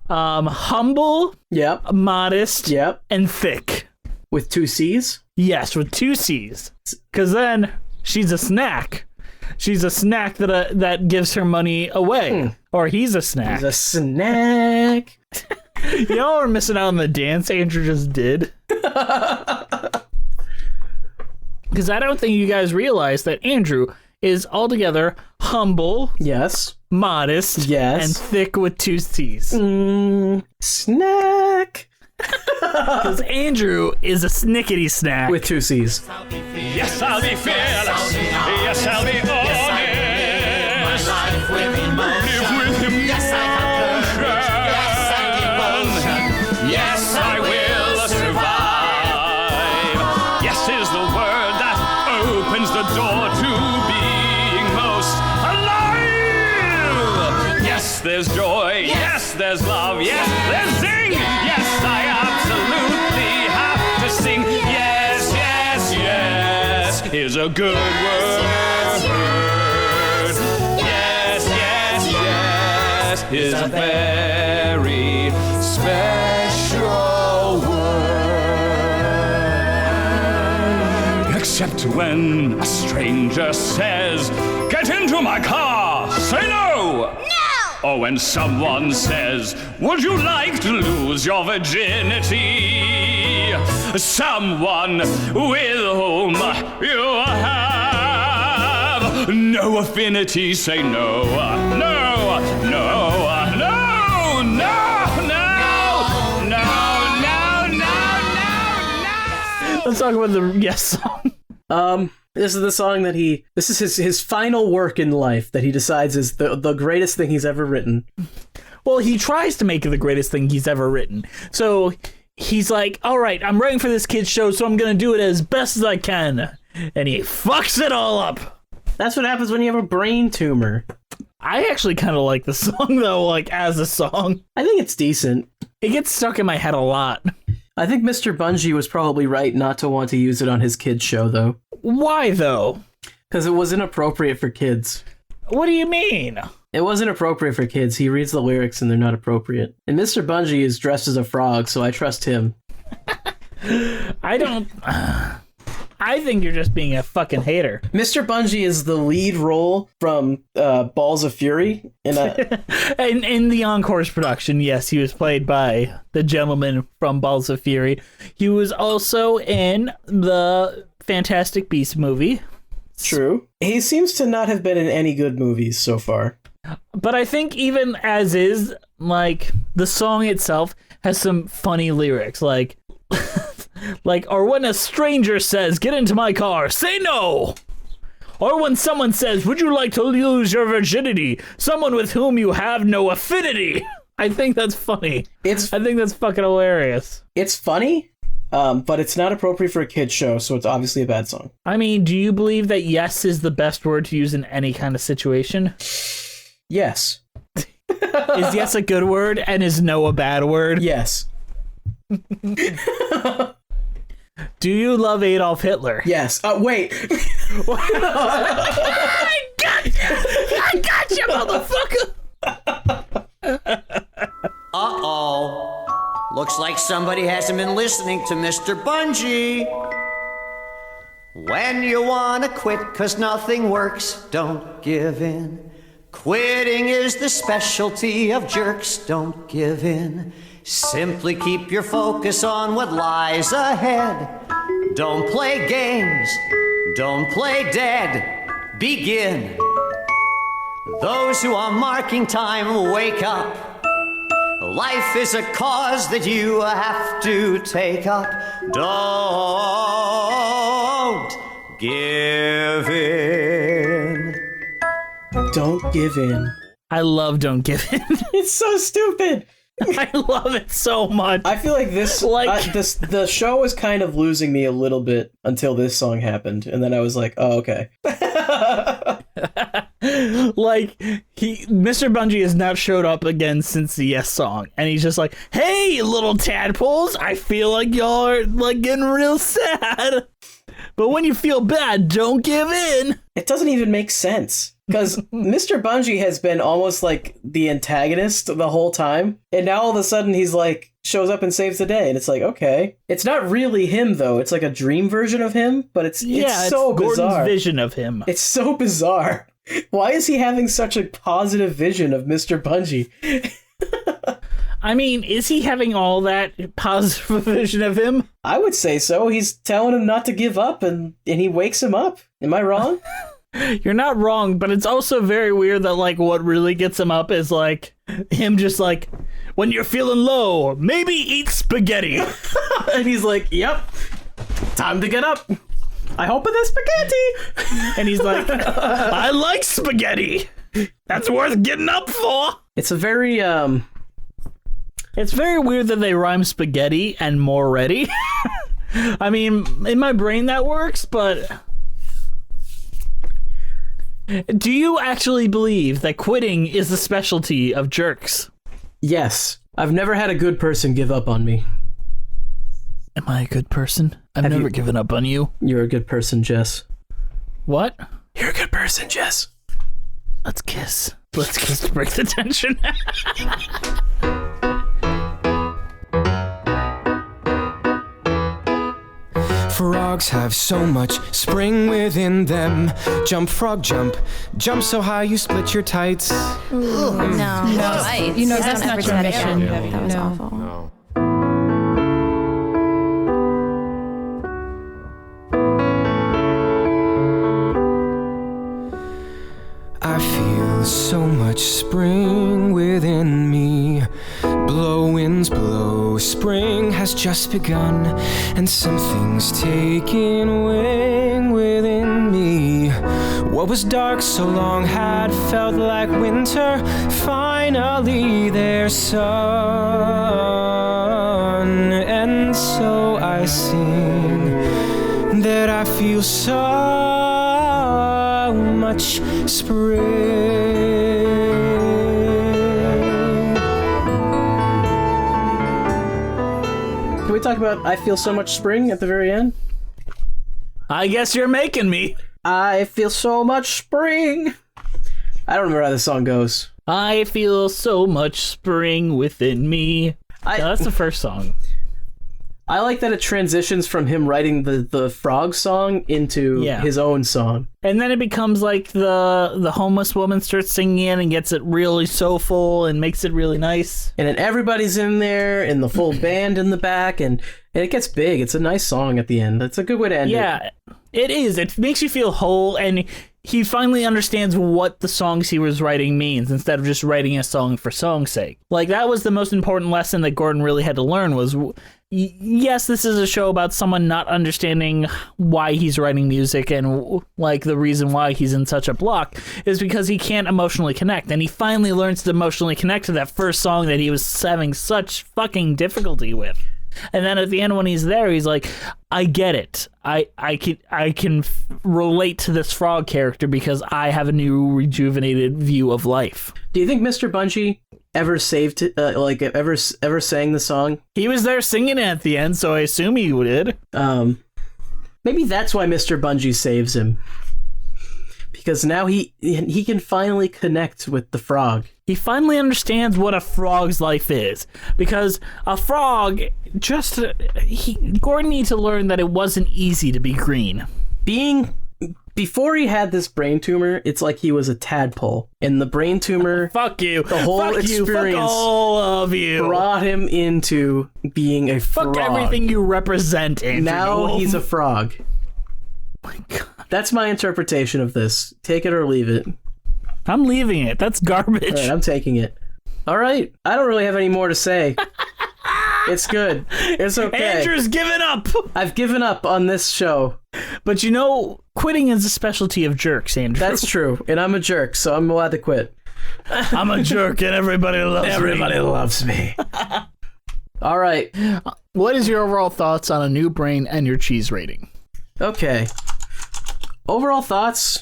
humble, yep, modest, yep, and thick. With 2 C's? Yes, with 2 C's. Because then she's a snack. She's a snack that gives her money away. Or he's a snack. He's a snack. Y'all are missing out on the dance Andrew just did. Because I don't think you guys realize that Andrew is altogether humble. Yes. Modest. Yes. And thick with 2 C's. Snack. Because Andrew is a snickety snack. With 2 C's. Yes, I'll be fearless. Yes, I'll be honest. Live with emotion. Yes, I have courage. Yes, I will survive. Yes is the word that opens the door to being most alive. Yes, there's joy. Yes, there's love. Yes, there's zing. Yes, I absolutely have to sing. Yes, yes, yes is a good word. Yes, yes, yes is a very special word. Except when a stranger says, "Get into my car," say no! No! Or when someone says, "Would you like to lose your virginity?" Someone with whom you have no affinity, say no, no, no, no, no, no, no, no, no, no. Let's talk about the Yes song. This is the song that this is his final work in life that he decides is the greatest thing he's ever written. Well, he tries to make it the greatest thing he's ever written. So he's like, all right, I'm writing for this kid's show, so I'm going to do it as best as I can. And he fucks it all up. That's what happens when you have a brain tumor. I actually kind of like the song, though, like, as a song. I think it's decent. It gets stuck in my head a lot. I think Mr. Bungie was probably right not to want to use it on his kid's show, though. Why, though? Because it was inappropriate for kids. What do you mean? It wasn't appropriate for kids. He reads the lyrics and they're not appropriate. And Mr. Bungie is dressed as a frog, so I trust him. I don't... I think you're just being a fucking hater. Mr. Bungie is the lead role from Balls of Fury. In the Encore's production, yes, he was played by the gentleman from Balls of Fury. He was also in the Fantastic Beasts movie. True. He seems to not have been in any good movies so far. But I think even as is, like, the song itself has some funny lyrics, like, or when a stranger says, "Get into my car," say no. Or when someone says, "Would you like to lose your virginity?" Someone with whom you have no affinity. I think that's funny. I think that's fucking hilarious. It's funny. But it's not appropriate for a kid's show, so it's obviously a bad song. I mean, do you believe that yes is the best word to use in any kind of situation? Yes. Is yes a good word and is no a bad word? Yes. Do you love Adolf Hitler? Yes. Wait. I got you, motherfucker! Uh-oh. Looks like somebody hasn't been listening to Mr. Bungie. When you wanna quit 'cause nothing works, don't give in. Quitting is the specialty of jerks, don't give in. Simply keep your focus on what lies ahead. Don't play games, don't play dead. Begin. Those who are marking time, wake up. Life is a cause that you have to take up. Don't give in. Don't give in. I love Don't Give In. It's so stupid. I love it so much. I feel like this, the show was kind of losing me a little bit until this song happened, and then I was like, oh, okay. Like, Mr. Bungie has not showed up again since the Yes song, and he's just like, hey, little tadpoles, I feel like y'all are, like, getting real sad. But when you feel bad, don't give in. It doesn't even make sense. Because Mr. Bungie has been almost like the antagonist the whole time. And now all of a sudden he's like, shows up and saves the day. And it's like, okay. It's not really him, though. It's like a dream version of him. But it's so Gordon's bizarre. Vision of him. It's so bizarre. Why is he having such a positive vision of Mr. Bungie? I mean, is he having all that positive vision of him? I would say so. He's telling him not to give up, and he wakes him up. Am I wrong? You're not wrong, but it's also very weird that, like, what really gets him up is, like, him just, like, when you're feeling low, maybe eat spaghetti. And he's like, yep, time to get up. I hope it's spaghetti. And he's like, I like spaghetti. That's worth getting up for. It's a very, It's very weird that they rhyme spaghetti and more ready. I mean, in my brain that works, but do you actually believe that quitting is the specialty of jerks? Yes. I've never had a good person give up on me. Am I a good person? I've never given up on you. You're a good person, Jess. What? You're a good person, Jess. Let's kiss. Let's kiss to break the tension. Frogs have so much spring within them. Jump, frog, jump. Jump so high you split your tights. No. You know, that's not your mission. That was awful. I feel so much spring within me. Blow winds blow, spring has just begun, and something's taking wing within me. What was dark so long had felt like winter. Finally there's sun, and so I sing that I feel so much spring. Can we talk about I Feel So Much Spring at the very end? I guess you're making me. I feel so much spring. I don't remember how this song goes. I feel so much spring within me. No, that's the first song. I like that it transitions from him writing the frog song into his own song. And then it becomes like the homeless woman starts singing it and gets it really soulful and makes it really nice. And then everybody's in there and the full band in the back and it gets big. It's a nice song at the end. It's a good way to end it. Yeah, it is. It makes you feel whole, and he finally understands what the songs he was writing means instead of just writing a song for song's sake. Like, that was the most important lesson that Gordon really had to learn was, yes, this is a show about someone not understanding why he's writing music and, like, the reason why he's in such a block is because he can't emotionally connect. And he finally learns to emotionally connect to that first song that he was having such fucking difficulty with. And then at the end when he's there, he's like, I get it. I can relate to this frog character because I have a new rejuvenated view of life. Do you think Mr. Bungie ever saved ever sang the song? He was there singing it at the end, so I assume he did. Maybe that's why Mr. Bungie saves him. Because now he can finally connect with the frog. He finally understands what a frog's life is. Because a frog, Gordon needs to learn that it wasn't easy to be green. Before he had this brain tumor, it's like he was a tadpole. And the brain tumor... Fuck you. The whole experience fuck all of you. Brought him into being a frog. Fuck everything you represent, Andrew. Now he's a frog. Oh my God. That's my interpretation of this. Take it or leave it. I'm leaving it. That's garbage. All right, I'm taking it. All right. I don't really have any more to say. It's good. It's okay. Andrew's given up. I've given up on this show. But you know, quitting is a specialty of jerks, Andrew. That's true. And I'm a jerk, so I'm allowed to quit. I'm a jerk and everybody loves me. Everybody loves me. All right. What is your overall thoughts on A New Brain and your cheese rating? Okay. Overall thoughts,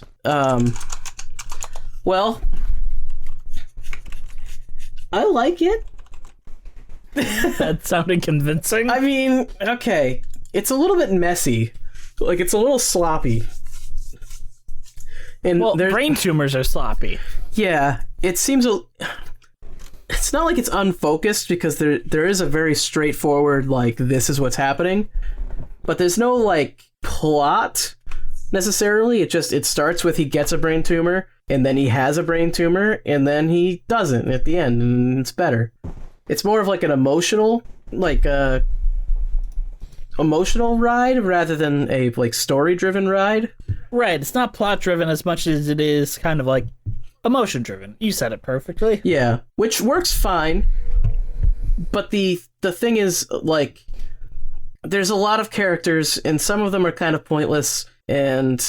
well, I like it. That sounded convincing. I mean, okay, it's a little bit messy. Like, it's a little sloppy. And well, brain tumors are sloppy. Yeah, it seems it's not like it's unfocused because there is a very straightforward, like, this is what's happening. But there's no, like, plot necessarily. It starts with he gets a brain tumor, and then he has a brain tumor, and then he doesn't at the end, and it's better. It's more of like an emotional ride rather than a like story driven ride. Right, it's not plot driven as much as it is kind of like emotion driven. You said it perfectly. Yeah, which works fine. But the thing is, like, there's a lot of characters, and some of them are kind of pointless. And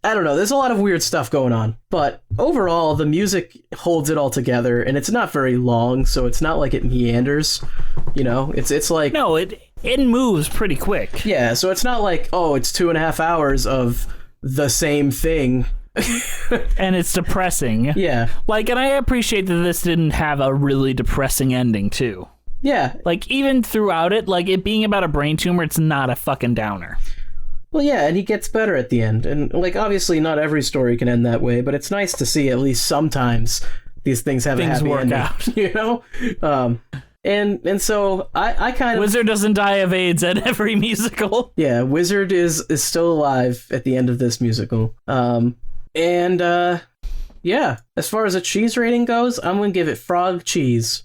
I don't know, there's a lot of weird stuff going on. But overall, the music holds it all together, and it's not very long, so it's not like it meanders. You know, it's like... No, it moves pretty quick. Yeah, so it's not like, oh, it's 2.5 hours of the same thing. And it's depressing. Yeah. Like, and I appreciate that this didn't have a really depressing ending, too. Yeah. Like, even throughout it, like, it being about a brain tumor, it's not a fucking downer. Well, yeah, and he gets better at the end. And, like, obviously not every story can end that way, but it's nice to see at least sometimes these things have a happy work ending. out. You know? And so I kind of... Wizard doesn't die of AIDS at every musical. Yeah, Wizard is still alive at the end of this musical. Yeah, as far as a cheese rating goes, I'm going to give it frog cheese.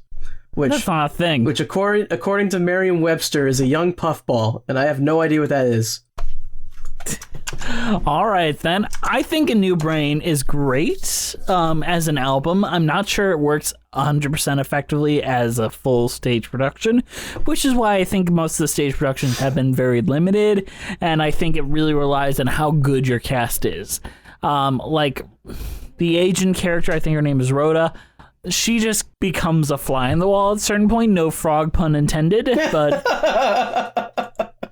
That's not a thing. Which, according to Merriam-Webster, is a young puffball, and I have no idea what that is. All right, then. I think A New Brain is great as an album. I'm not sure it works 100% effectively as a full stage production, which is why I think most of the stage productions have been very limited, and I think it really relies on how good your cast is. Like, the Asian character, I think her name is Rhoda, she just becomes a fly in the wall at a certain point. No frog pun intended, but...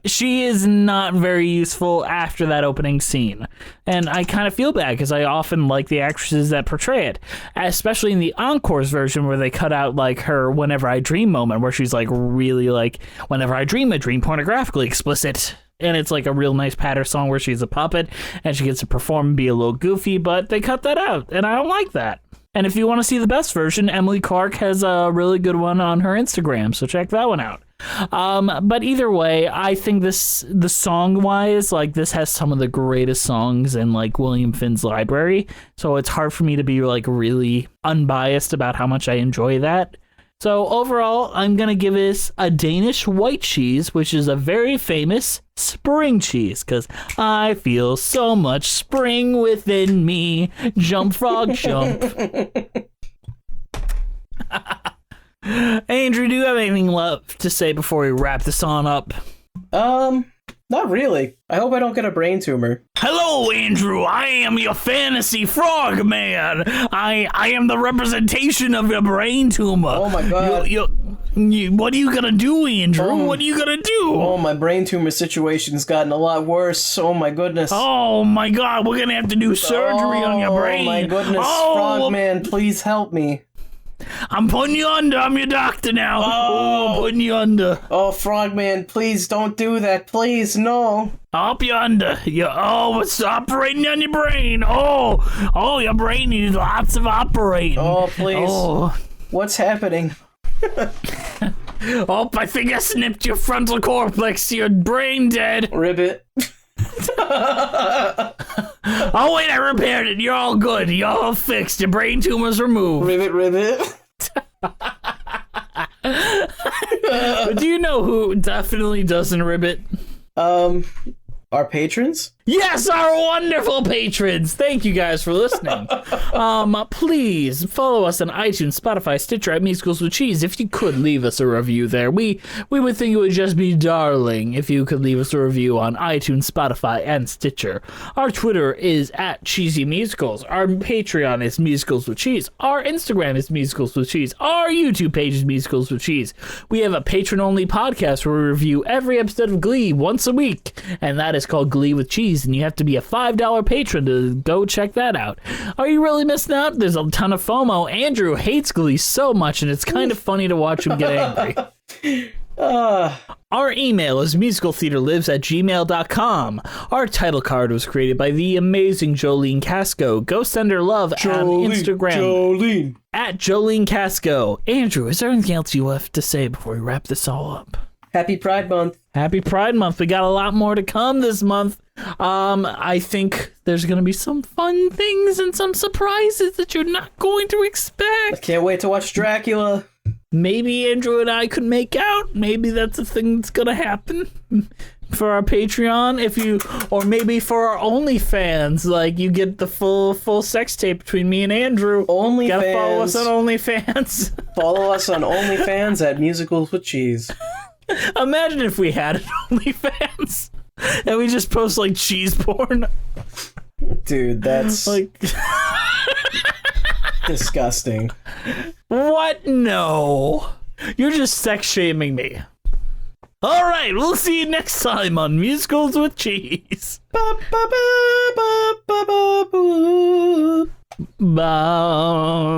she is not very useful after that opening scene. And I kind of feel bad because I often like the actresses that portray it, especially in the Encores version where they cut out like her Whenever I Dream moment where she's like really like, whenever I dream, pornographically explicit. And it's like a real nice patter song where she's a puppet and she gets to perform and be a little goofy, but they cut that out and I don't like that. And if you want to see the best version, Emily Clark has a really good one on her Instagram, so check that one out. But either way, I think the song-wise, like, this has some of the greatest songs in, like, William Finn's library, so it's hard for me to be, like, really unbiased about how much I enjoy that. So overall, I'm going to give this a Danish white cheese, which is a very famous spring cheese, because I feel so much spring within me. Jump, frog, jump. Andrew, do you have anything left to say before we wrap this on up? Not really. I hope I don't get a brain tumor. Hello, Andrew. I am your fantasy frog man. I am the representation of your brain tumor. Oh my god. What are you gonna do, Andrew? What are you gonna do? Oh, my brain tumor situation's gotten a lot worse. Oh my goodness. Oh my God, we're gonna have to do surgery on your brain. Oh my goodness, Frogman, please help me. I'm putting you under. I'm your doctor now. I'm putting you under. Oh, Frogman, please don't do that. Please, no. I'll help you under. It's operating on your brain. Oh, your brain needs lots of operating. Oh, please. Oh. What's happening? I think I snipped your frontal cortex. Your brain dead. Ribbit. Oh, wait, I repaired it. You're all good. You're all fixed. Your brain tumor's removed. Ribbit. Do you know who definitely doesn't ribbit? Our patrons? Yes, our wonderful patrons. Thank you guys for listening. Please follow us on iTunes, Spotify, Stitcher at Musicals with Cheese. If you could leave us a review there, we would think it would just be darling if you could leave us a review on iTunes, Spotify, and Stitcher. Our Twitter is at Cheesy Musicals. Our Patreon is Musicals with Cheese. Our Instagram is Musicals with Cheese. Our YouTube page is Musicals with Cheese. We have a patron-only podcast where we review every episode of Glee once a week, and that is called Glee with Cheese, and you have to be a $5 patron to go check that out. Are you really missing out? There's a ton of FOMO. Andrew hates Glee so much, and it's kind of funny to watch him get angry. Our email is musicaltheaterlives@gmail.com. Our title card was created by the amazing Jolene Casco. Go send her love on Instagram. Jolene. At Jolene Casco. Andrew, is there anything else you have to say before we wrap this all up? Happy Pride Month. Happy Pride Month. We got a lot more to come this month. I think there's going to be some fun things and some surprises that you're not going to expect. I can't wait to watch Dracula. Maybe Andrew and I could make out. Maybe that's a thing that's going to happen for our Patreon. Or maybe for our OnlyFans. Like, you get the full sex tape between me and Andrew. OnlyFans. Gotta follow us on OnlyFans. Follow us on OnlyFans at Musicals with Cheese. Imagine if we had an OnlyFans and we just post like cheese porn. Dude, that's like disgusting. What? No. You're just sex shaming me. All right, we'll see you next time on Musicals with Cheese. Bye.